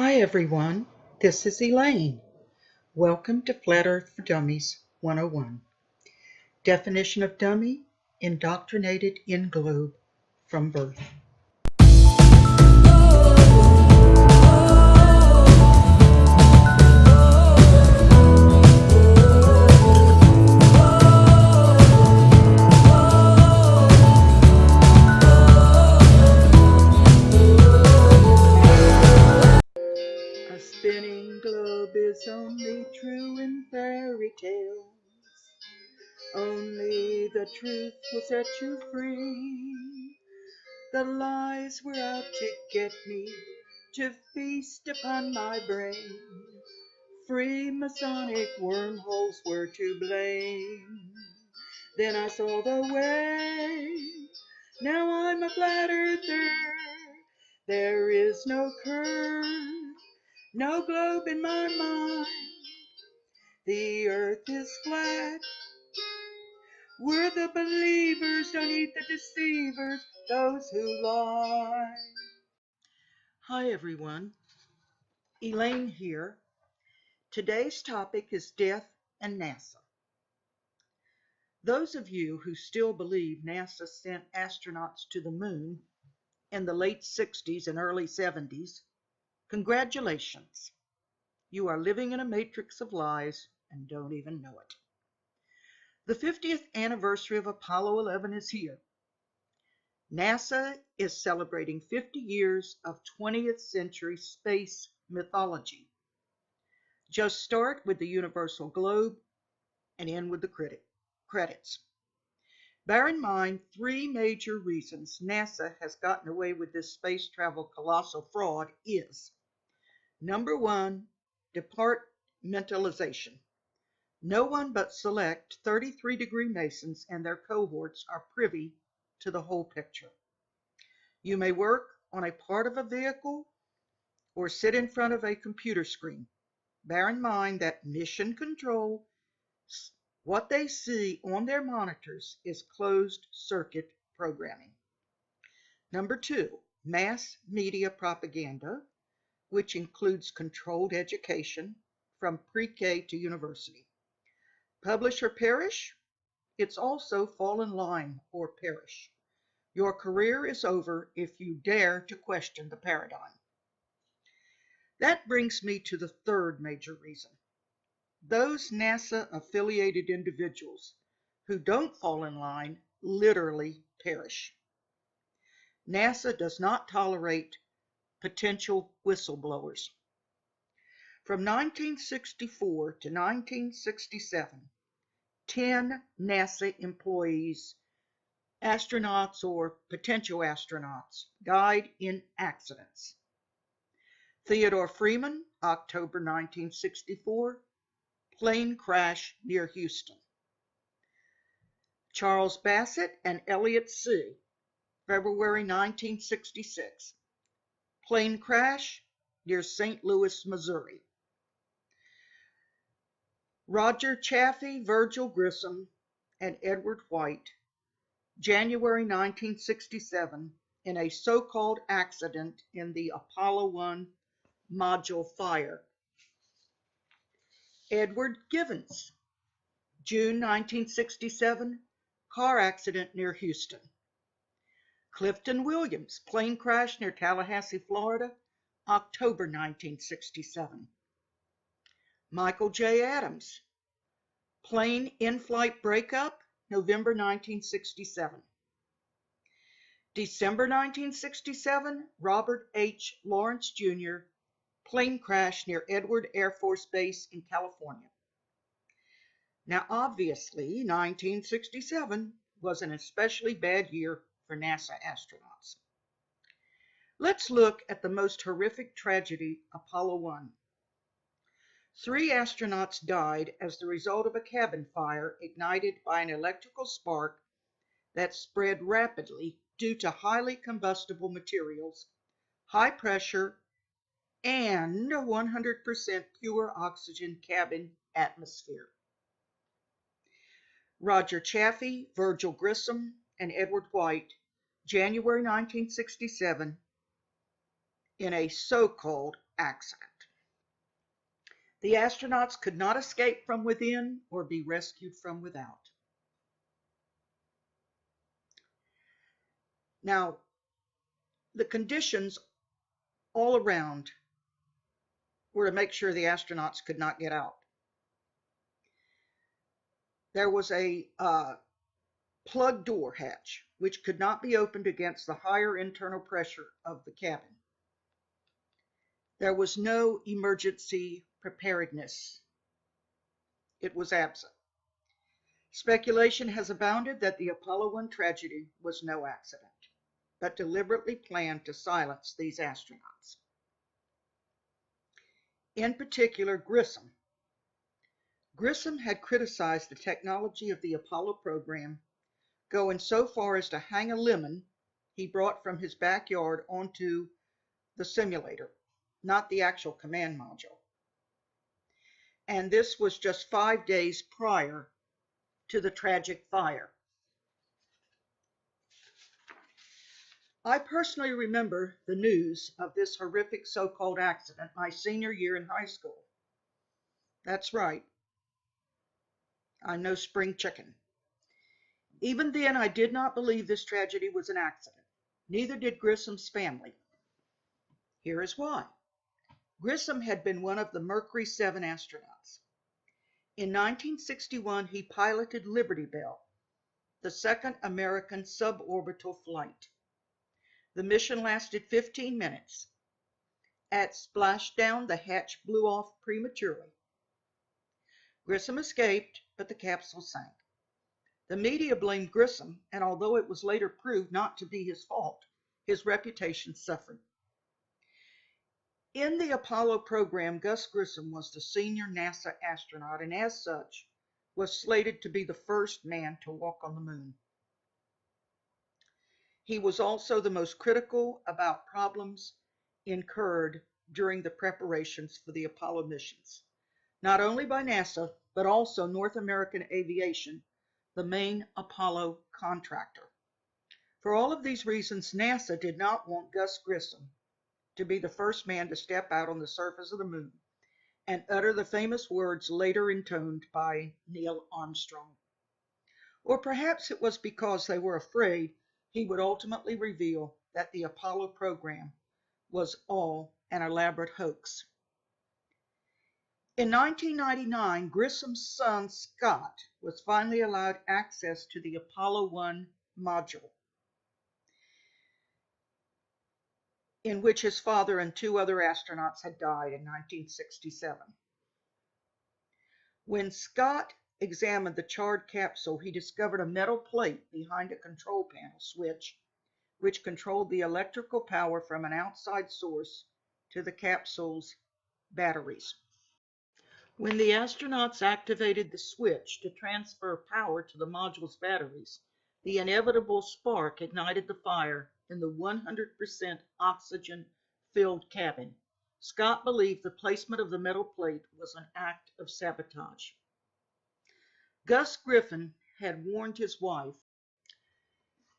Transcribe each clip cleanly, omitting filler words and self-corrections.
Hi everyone, this is Elaine. Welcome to Flat Earth for Dummies 101. Definition of dummy: indoctrinated in globe from birth. A spinning globe is only true in fairy tales. Only the truth will set you free. The lies were out to get me, to feast upon my brain. Freemasonic wormholes were to blame. Then I saw the way. Now I'm a flat earther. There is no curve, no globe in my mind. The earth is flat. We're the believers, don't eat the deceivers, those who lie. Hi everyone, Elaine here. Today's topic is death and NASA. Those of you who still believe NASA sent astronauts to the moon in the late 60s and early 70s, congratulations. You are living in a matrix of lies and don't even know it. The 50th anniversary of Apollo 11 is here. NASA is celebrating 50 years of 20th century space mythology. Just start with the universal globe and end with the credits. Bear in mind three major reasons NASA has gotten away with this space travel colossal fraud is: number one, departmentalization. No one but select 33-degree Masons and their cohorts are privy to the whole picture. You may work on a part of a vehicle or sit in front of a computer screen. Bear in mind that mission control, what they see on their monitors, is closed circuit programming. Number two, mass media propaganda, which includes controlled education from pre-K to university. Publish or perish? It's also fall in line or perish. Your career is over if you dare to question the paradigm. That brings me to the third major reason. Those NASA-affiliated individuals who don't fall in line literally perish. NASA does not tolerate potential whistleblowers. From 1964 to 1967, 10 NASA employees, astronauts or potential astronauts, died in accidents. Theodore Freeman, October 1964, plane crash near Houston. Charles Bassett and Elliot See, February 1966, plane crash near St. Louis, Missouri. Roger Chaffee, Virgil Grissom, and Edward White, January 1967, in a so-called accident in the Apollo 1 module fire. Edward Givens, June 1967, car accident near Houston. Clifton Williams, plane crash near Tallahassee, Florida, October 1967. Michael J. Adams, plane in-flight breakup, November 1967. December 1967, Robert H. Lawrence Jr., plane crash near Edward Air Force Base in California. Now, obviously, 1967 was an especially bad year for NASA astronauts. Let's look at the most horrific tragedy, Apollo 1. 3 astronauts died as the result of a cabin fire ignited by an electrical spark that spread rapidly due to highly combustible materials, high pressure, and 100% pure oxygen cabin atmosphere. Roger Chaffee, Virgil Grissom, and Edward White, January 1967, in a so-called accident. The astronauts could not escape from within or be rescued from without. Now, the conditions all around were to make sure the astronauts could not get out. There was a plug door hatch, which could not be opened against the higher internal pressure of the cabin. There was no emergency preparedness. It was absent. Speculation has abounded that the Apollo 1 tragedy was no accident, but deliberately planned to silence these astronauts. In particular, Grissom. Grissom had criticized the technology of the Apollo program, going so far as to hang a lemon he brought from his backyard onto the simulator, not the actual command module. And this was just 5 days prior to the tragic fire. I personally remember the news of this horrific so-called accident my senior year in high school. That's right. I'm no spring chicken. Even then, I did not believe this tragedy was an accident. Neither did Grissom's family. Here is why. Grissom had been one of the Mercury 7 astronauts. In 1961, he piloted Liberty Bell, the second American suborbital flight. The mission lasted 15 minutes. At splashdown, the hatch blew off prematurely. Grissom escaped, but the capsule sank. The media blamed Grissom, and although it was later proved not to be his fault, his reputation suffered. In the Apollo program, Gus Grissom was the senior NASA astronaut, and as such, was slated to be the first man to walk on the moon. He was also the most critical about problems incurred during the preparations for the Apollo missions, not only by NASA, but also North American Aviation, the main Apollo contractor. For all of these reasons, NASA did not want Gus Grissom to be the first man to step out on the surface of the moon and utter the famous words later intoned by Neil Armstrong. Or perhaps it was because they were afraid he would ultimately reveal that the Apollo program was all an elaborate hoax. In 1999, Grissom's son Scott was finally allowed access to the Apollo 1 module, in which his father and 2 other astronauts had died in 1967. When Scott examined the charred capsule, he discovered a metal plate behind a control panel switch, which controlled the electrical power from an outside source to the capsule's batteries. When the astronauts activated the switch to transfer power to the module's batteries, the inevitable spark ignited the fire in the 100% oxygen-filled cabin. Scott believed the placement of the metal plate was an act of sabotage. Gus Griffin had warned his wife,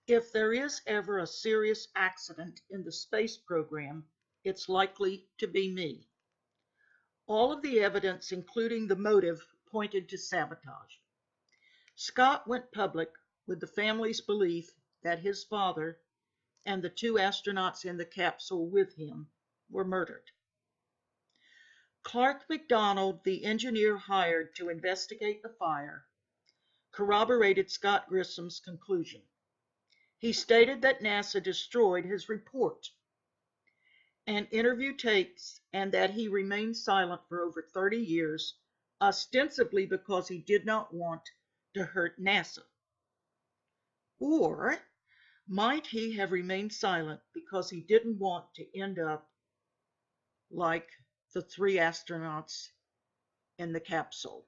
"If there is ever a serious accident in the space program, it's likely to be me." All of the evidence, including the motive, pointed to sabotage. Scott went public with the family's belief that his father and the 2 astronauts in the capsule with him were murdered. Clark McDonald, the engineer hired to investigate the fire, corroborated Scott Grissom's conclusion. He stated that NASA destroyed his report and interview tapes, and that he remained silent for over 30 years, ostensibly because he did not want to hurt NASA. Or might he have remained silent because he didn't want to end up like the 3 astronauts in the capsule?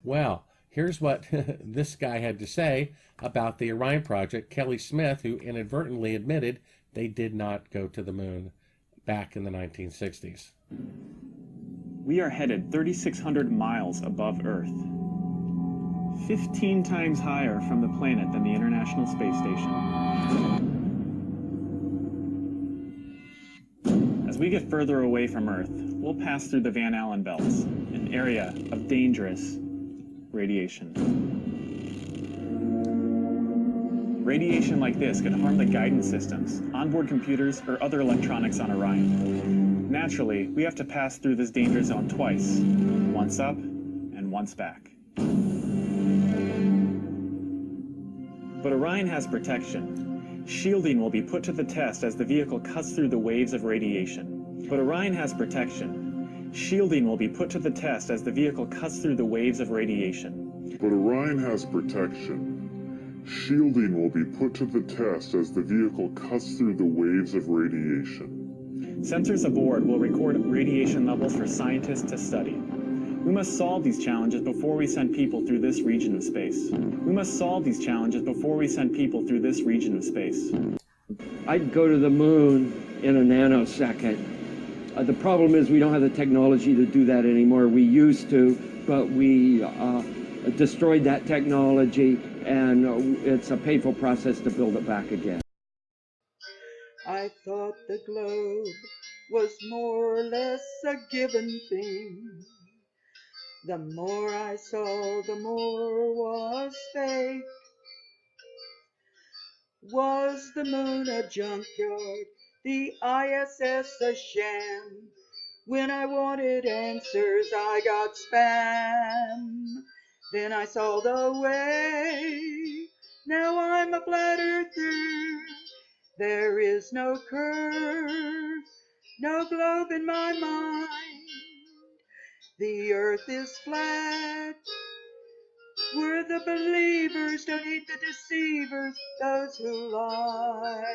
Well, here's what this guy had to say about the Orion project, Kelly Smith, who inadvertently admitted they did not go to the moon back in the 1960s. We are headed 3,600 miles above Earth, 15 times higher from the planet than the International Space Station. we get further away from Earth, we'll pass through the Van Allen belts, an area of dangerous radiation. Radiation like this could harm the guidance systems, onboard computers, or other electronics on Orion. Naturally, we have to pass through this danger zone twice, once up and once back. But Orion has protection. Shielding will be put to the test as the vehicle cuts through the waves of radiation. But Orion has protection. Shielding will be put to the test as the vehicle cuts through the waves of radiation. But Orion has protection. Shielding will be put to the test as the vehicle cuts through the waves of radiation. Sensors aboard will record radiation levels for scientists to study. We must solve these challenges before we send people through this region of space. We must solve these challenges before we send people through this region of space. I'd go to the moon in a nanosecond. The problem is we don't have the technology to do that anymore. We used to, but we destroyed that technology, and it's a painful process to build it back again. I thought the globe was more or less a given thing. The more I saw, the more was fake. Was the moon a junkyard, the ISS a sham? When I wanted answers, I got spam. Then I saw the way. Now I'm a flat earther. There is no curve, no globe in my mind. The earth is flat. We're the believers, don't need the deceivers, those who lie.